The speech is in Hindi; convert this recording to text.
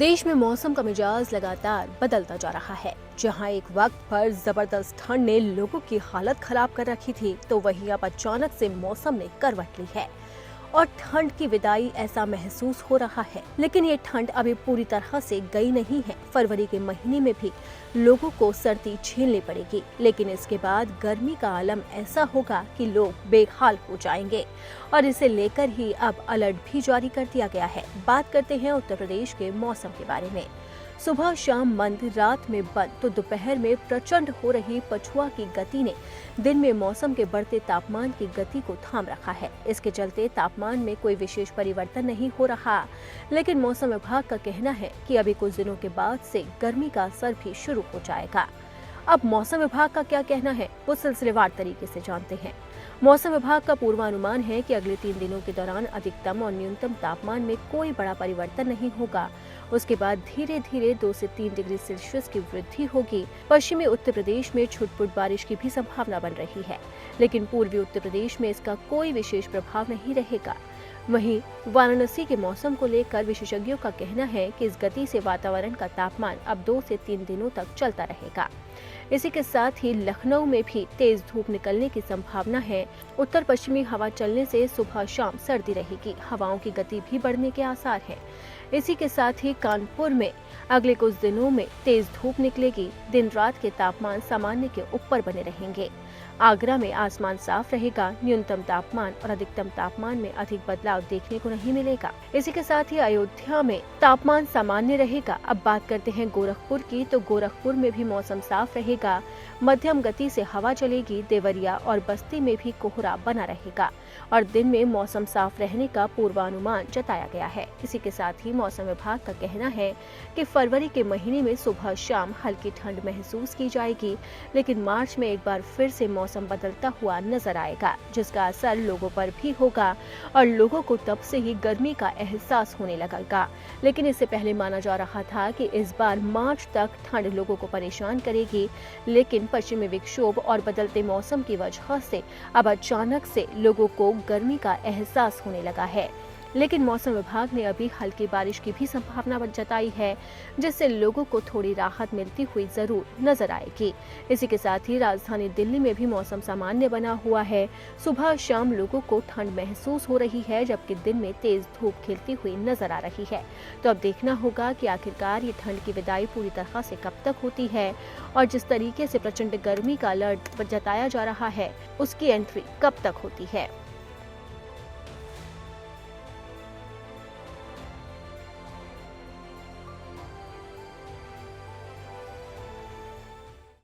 देश में मौसम का मिजाज लगातार बदलता जा रहा है। जहां एक वक्त पर जबरदस्त ठंड ने लोगों की हालत खराब कर रखी थी, तो वहीं अब अचानक से मौसम ने करवट ली है और ठंड की विदाई ऐसा महसूस हो रहा है। लेकिन ये ठंड अभी पूरी तरह से गई नहीं है। फरवरी के महीने में भी लोगों को सर्दी झेलनी पड़ेगी, लेकिन इसके बाद गर्मी का आलम ऐसा होगा कि लोग बेहाल हो जाएंगे और इसे लेकर ही अब अलर्ट भी जारी कर दिया गया है। बात करते हैं उत्तर प्रदेश के मौसम के बारे में। सुबह शाम मंद, रात में बंद तो दोपहर में प्रचंड हो रही पछुआ की गति ने दिन में मौसम के बढ़ते तापमान की गति को थाम रखा है। इसके चलते तापमान में कोई विशेष परिवर्तन नहीं हो रहा, लेकिन मौसम विभाग का कहना है कि अभी कुछ दिनों के बाद से गर्मी का असर भी शुरू हो जाएगा। अब मौसम विभाग का क्या कहना है, वो सिलसिलेवार तरीके से जानते हैं। मौसम विभाग का पूर्वानुमान है कि अगले 3 दिनों के दौरान अधिकतम और न्यूनतम तापमान में कोई बड़ा परिवर्तन नहीं होगा। उसके बाद धीरे धीरे 2 से 3 डिग्री सेल्सियस की वृद्धि होगी। पश्चिमी उत्तर प्रदेश में छुटपुट बारिश की भी संभावना बन रही है, लेकिन पूर्वी उत्तर प्रदेश में इसका कोई विशेष प्रभाव नहीं रहेगा। वहीं वाराणसी के मौसम को लेकर विशेषज्ञों का कहना है कि इस गति से वातावरण का तापमान अब 2 से 3 दिनों तक चलता रहेगा। इसी के साथ ही लखनऊ में भी तेज धूप निकलने की संभावना है। उत्तर पश्चिमी हवा चलने से सुबह शाम सर्दी रहेगी। हवाओं की गति भी बढ़ने के आसार हैं। इसी के साथ ही कानपुर में अगले कुछ दिनों में तेज धूप निकलेगी। दिन रात के तापमान सामान्य के ऊपर बने रहेंगे। आगरा में आसमान साफ रहेगा। न्यूनतम तापमान और अधिकतम तापमान में अधिक बदलाव देखने को नहीं मिलेगा। इसी के साथ ही अयोध्या में तापमान सामान्य रहेगा। अब बात करते हैं गोरखपुर की, तो गोरखपुर में भी मौसम साफ रहेगा। मध्यम गति से हवा चलेगी। देवरिया और बस्ती में भी कोहरा बना रहेगा और दिन में मौसम साफ रहने का पूर्वानुमान जताया गया है। इसी के साथ ही मौसम विभाग का कहना है कि फरवरी के महीने में सुबह शाम हल्की ठंड महसूस की जाएगी, लेकिन मार्च में एक बार फिर से मौसम बदलता हुआ नजर आएगा, जिसका असर लोगों पर भी होगा और लोगों को तब से ही गर्मी का एहसास होने लगेगा। लेकिन इससे पहले माना जा रहा था कि इस बार मार्च तक ठंड लोगों को परेशान करेगी, लेकिन पश्चिमी विक्षोभ और बदलते मौसम की वजह से अब अचानक से लोगों को गर्मी का एहसास होने लगा है। लेकिन मौसम विभाग ने अभी हल्की बारिश की भी संभावना जताई है, जिससे लोगों को थोड़ी राहत मिलती हुई जरूर नजर आएगी। इसी के साथ ही राजधानी दिल्ली में भी मौसम सामान्य बना हुआ है। सुबह शाम लोगों को ठंड महसूस हो रही है, जबकि दिन में तेज धूप खिलती हुई नजर आ रही है। तो अब देखना होगा कि आखिरकार ये ठंड की विदाई पूरी तरह से कब तक होती है और जिस तरीके से प्रचंड गर्मी का अलर्ट जताया जा रहा है, उसकी एंट्री कब तक होती है।